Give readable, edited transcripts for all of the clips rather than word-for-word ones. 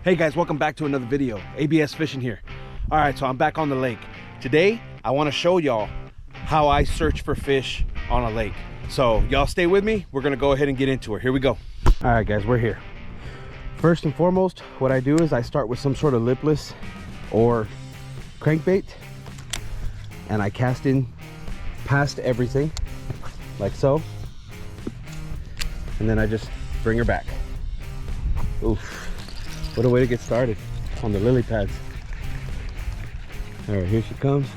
Hey guys, welcome back to another video. ABS Fishing here. All right, so I'm back on the lake. Today, I want to show y'all how I search for fish on a lake. So y'all stay with me. We're gonna go ahead and get into it. Here we go. All right guys, we're here. First and foremost, what I do is I start with some sort of lipless or crankbait, and I cast in past everything, like so. And then I just bring her back. Oof. What a way to get started on the lily pads. All right, here she comes.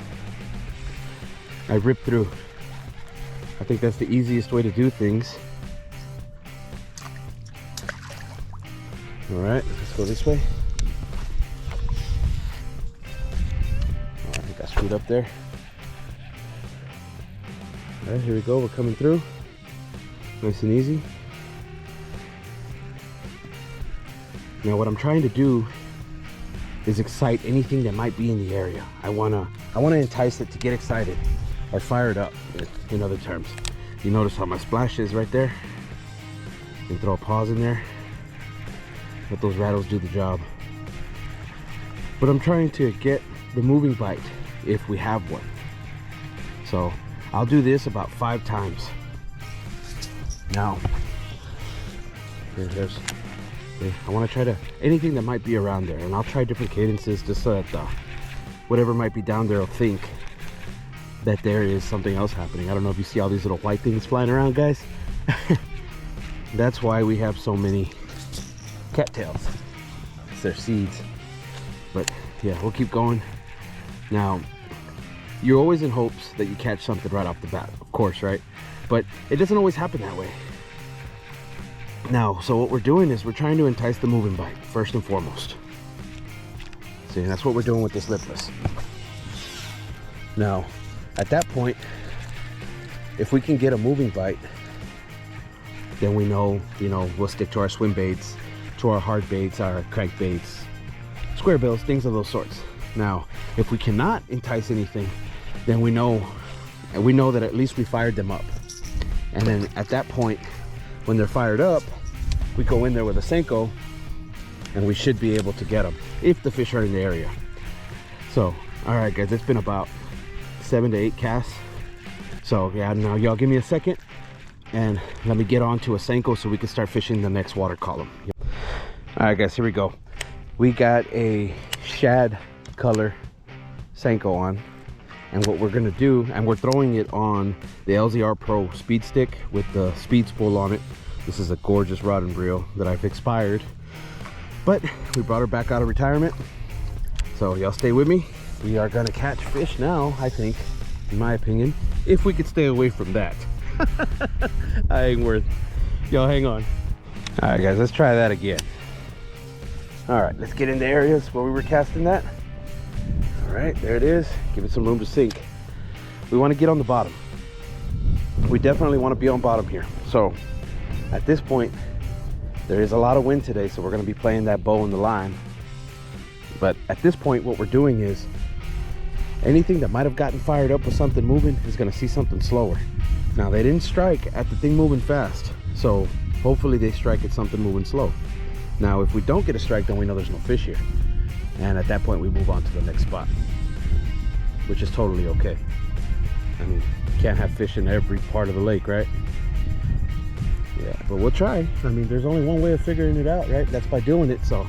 I rip through. I think that's the easiest way to do things. All right, let's go this way. Oh, I think I screwed up there. All right, here we go. We're coming through. Nice and easy. Now what I'm trying to do is excite anything that might be in the area. I wanna entice it to get excited or fire it up, in other terms. You notice how my splash is right there? You can throw a pause in there. Let those rattles do the job. But I'm trying to get the moving bite if we have one. So I'll do this about 5 times. Now, I want to try to anything that might be around there, and I'll try different cadences just so that whatever might be down there will think that there is something else happening. I don't know if you see all these little white things flying around, guys. That's why we have so many cattails. It's their seeds. But yeah, we'll keep going. Now, you're always in hopes that you catch something right off the bat, of course, right? But it doesn't always happen that way. Now, so what we're doing is we're trying to entice the moving bite, first and foremost. See, and that's what we're doing with this lipless. Now, at that point, if we can get a moving bite, then we know, we'll stick to our swim baits, to our hard baits, our crank baits, square bills, things of those sorts. Now, if we cannot entice anything, then we know that at least we fired them up. And then at that point, when they're fired up, we go in there with a Senko and we should be able to get them if the fish are in the area. So, all right guys, it's been about 7 to 8 casts. So yeah, now y'all give me a second and let me get onto a Senko so we can start fishing the next water column. All right guys, here we go. We got a shad color Senko on. And what we're gonna do, and we're throwing it on the LZR Pro speed stick with the speed spool on it. This is a gorgeous rod and reel that I've expired, but we brought her back out of retirement. So y'all stay with me. We are gonna catch fish now, I think, in my opinion, if we could stay away from that. I ain't worth. Y'all hang on. All right guys, let's try that again. All right, let's get into areas where we were casting that. All right, there it is. Give it some room to sink. We want to get on the bottom. We definitely want to be on bottom here. So at this point, there is a lot of wind today, so we're going to be playing that bow in the line. But at this point, what we're doing is anything that might have gotten fired up with something moving is going to see something slower. Now, they didn't strike at the thing moving fast, so hopefully they strike at something moving slow. Now, if we don't get a strike, then we know there's no fish here. And at that point, we move on to the next spot, which is totally okay. I mean, you can't have fish in every part of the lake, right? Yeah, but we'll try. I mean, there's only one way of figuring it out, right? That's by doing it. So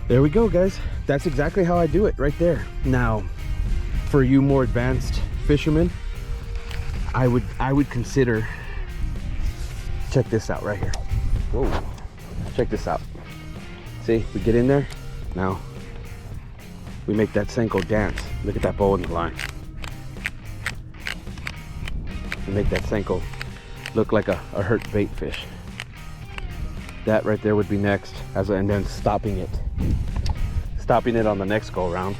there we go, guys. That's exactly how I do it right there. Now, for you more advanced fishermen, I would consider, check this out right here. Whoa, check this out. See, we get in there. Now, we make that Senko dance. Look at that bow in the line. We make that Senko look like a hurt bait fish. That right there would be next, and then stopping it on the next go around.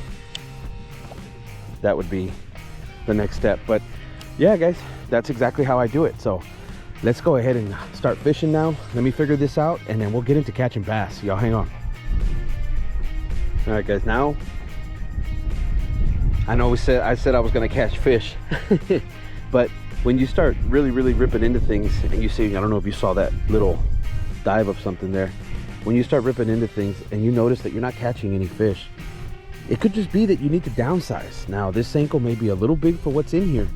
That would be the next step. But yeah, guys, that's exactly how I do it. So let's go ahead and start fishing now. Let me figure this out, and then we'll get into catching bass. Y'all hang on. All right, guys. Now, I know I said I was gonna catch fish, but when you start really ripping into things and you see, I don't know if you saw that little dive of something there, when you start ripping into things and you notice that you're not catching any fish, it could just be that you need to downsize. Now, this Senko may be a little big for what's in here,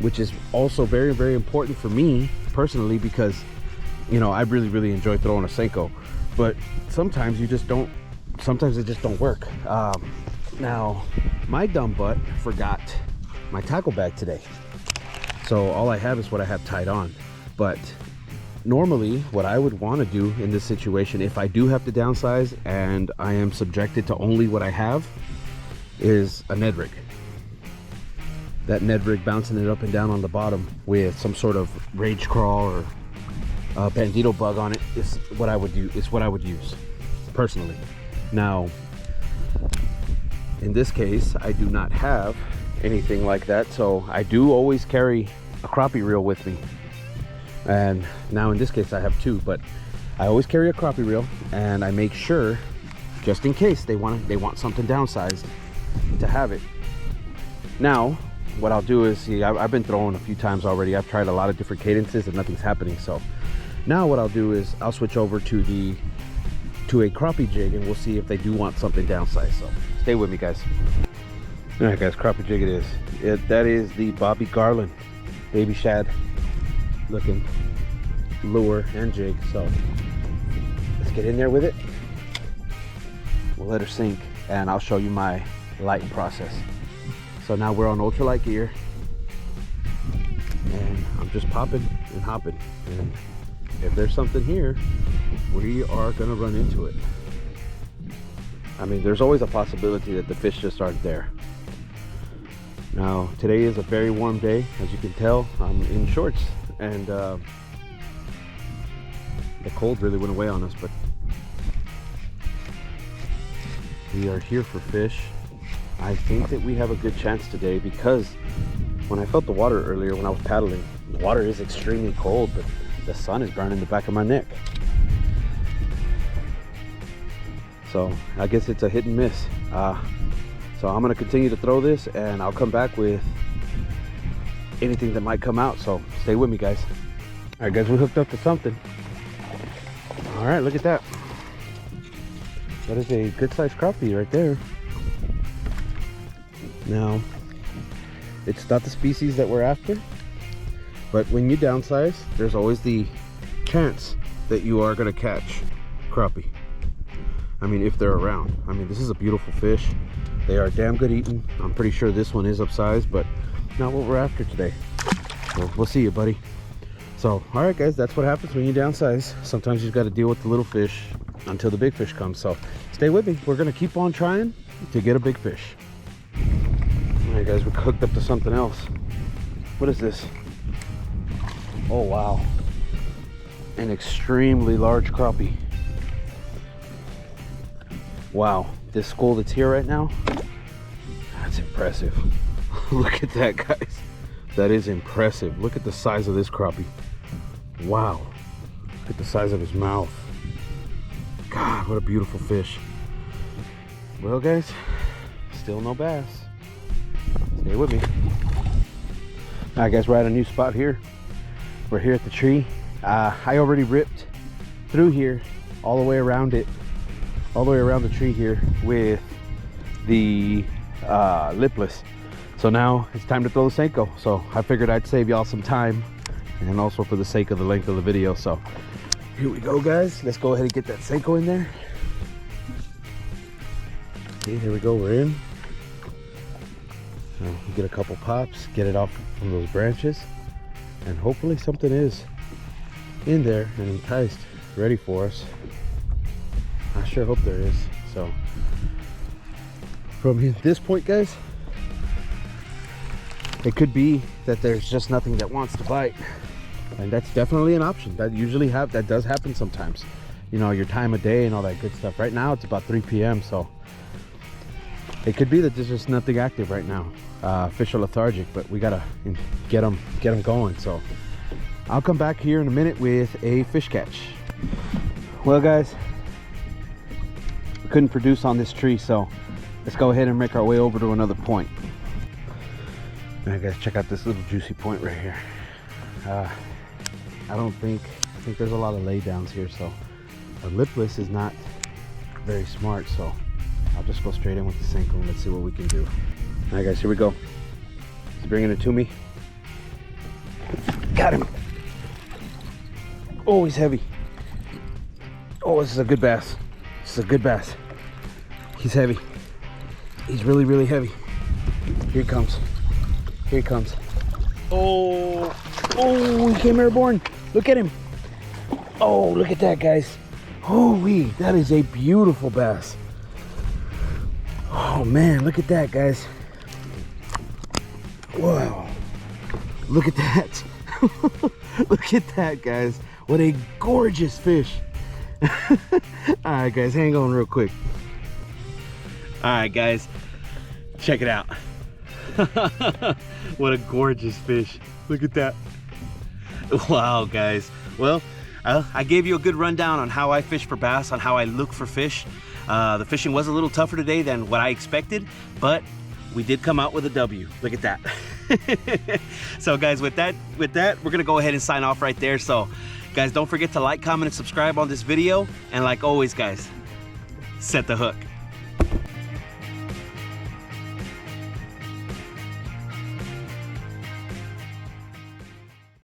which is also very, very important for me personally, because, you know, I really enjoy throwing a Senko, but sometimes you just don't, sometimes it just don't work. Now, my dumb butt forgot my tackle bag today. So all I have is what I have tied on. But normally what I would want to do in this situation, if I do have to downsize and I am subjected to only what I have, is a Ned rig. That Ned rig, bouncing it up and down on the bottom with some sort of rage crawl or a bandito bug on it, is what I would do. Is what I would use personally. Now, in this case, I do not have anything like that, so I do always carry a crappie reel with me. And now in this case I have two, but I always carry a crappie reel, and I make sure, just in case they want something downsized, to have it. Now what I'll do is, see, I've been throwing a few times already. I've tried a lot of different cadences and nothing's happening. So now what I'll do is I'll switch over to a crappie jig, and we'll see if they do want something downsized. So stay with me, guys. All right, guys, crappie jig it is. That is the Bobby Garland baby shad looking lure and jig. So let's get in there with it. We'll let her sink, and I'll show you my lighting process. So now we're on ultralight gear, and I'm just popping and hopping, and if there's something here, we are gonna run into it. I mean, there's always a possibility that the fish just aren't there. Now, today is a very warm day. As you can tell, I'm in shorts, and the cold really went away on us, but we are here for fish. I think that we have a good chance today, because when I felt the water earlier when I was paddling, the water is extremely cold, but the sun is burning the back of my neck. So I guess it's a hit and miss. So I'm gonna continue to throw this, and I'll come back with anything that might come out. So stay with me, guys. All right, guys, we hooked up to something. All right, look at that. That is a good sized crappie right there. Now, it's not the species that we're after, but when you downsize, there's always the chance that you are gonna catch crappie. I mean, if they're around. I mean, this is a beautiful fish. They are damn good eating. I'm pretty sure this one is upsized, but not what we're after today. So we'll see you, buddy. So, all right, guys, that's what happens when you downsize. Sometimes you've got to deal with the little fish until the big fish comes. So stay with me. We're gonna keep on trying to get a big fish. All right, guys, we're hooked up to something else. What is this? Oh, wow. An extremely large crappie. Wow, this school that's here right now, that's impressive. Look at that, guys. That is impressive. Look at the size of this crappie. Wow. Look at the size of his mouth. God, what a beautiful fish. Well, guys, still no bass. Stay with me. All right, guys, we're at a new spot here. We're here at the tree. I already ripped through here all the way around it, all the way around the tree here with the Lipless. So now it's time to throw the Senko. So I figured I'd save y'all some time, and also for the sake of the length of the video. So here we go, guys. Let's go ahead and get that Senko in there. Okay, here we go, we're in. Now, get a couple pops, get it off from those branches, and hopefully something is in there and enticed, ready for us. I sure hope there is. So from this point, guys, it could be that there's just nothing that wants to bite, and that's definitely an option. That does happen sometimes, you know, your time of day and all that good stuff. Right now it's about 3 p.m. so it could be that there's just nothing active right now. Fish are lethargic, but we gotta get them going. So I'll come back here in a minute with a fish catch. Well, guys, we couldn't produce on this tree, so let's go ahead and make our way over to another point. All right, guys, check out this little juicy point right here. I think there's a lot of laydowns here, so But Lipless is not very smart, so I'll just go straight in with the Senko and let's see what we can do. All right, guys, here we go. He's bringing it to me. Got him. Oh, he's heavy. Oh, this is a good bass. This is a good bass. He's heavy. He's really, really heavy. Here he comes. Here he comes. Oh, oh, he came airborne. Look at him. Oh, look at that, guys. Holy, that is a beautiful bass. Oh man, look at that, guys. Wow. Look at that. Look at that, guys. What a gorgeous fish. All right, guys, hang on real quick. All right, guys, check it out. What a gorgeous fish. Look at that. Wow, guys. Well, I gave you a good rundown on how I fish for bass, on how I look for fish. The fishing was a little tougher today than what I expected, but we did come out with a W. Look at that. So guys, with that, we're gonna go ahead and sign off right there. So guys, don't forget to like, comment, and subscribe on this video. And like always, guys, set the hook.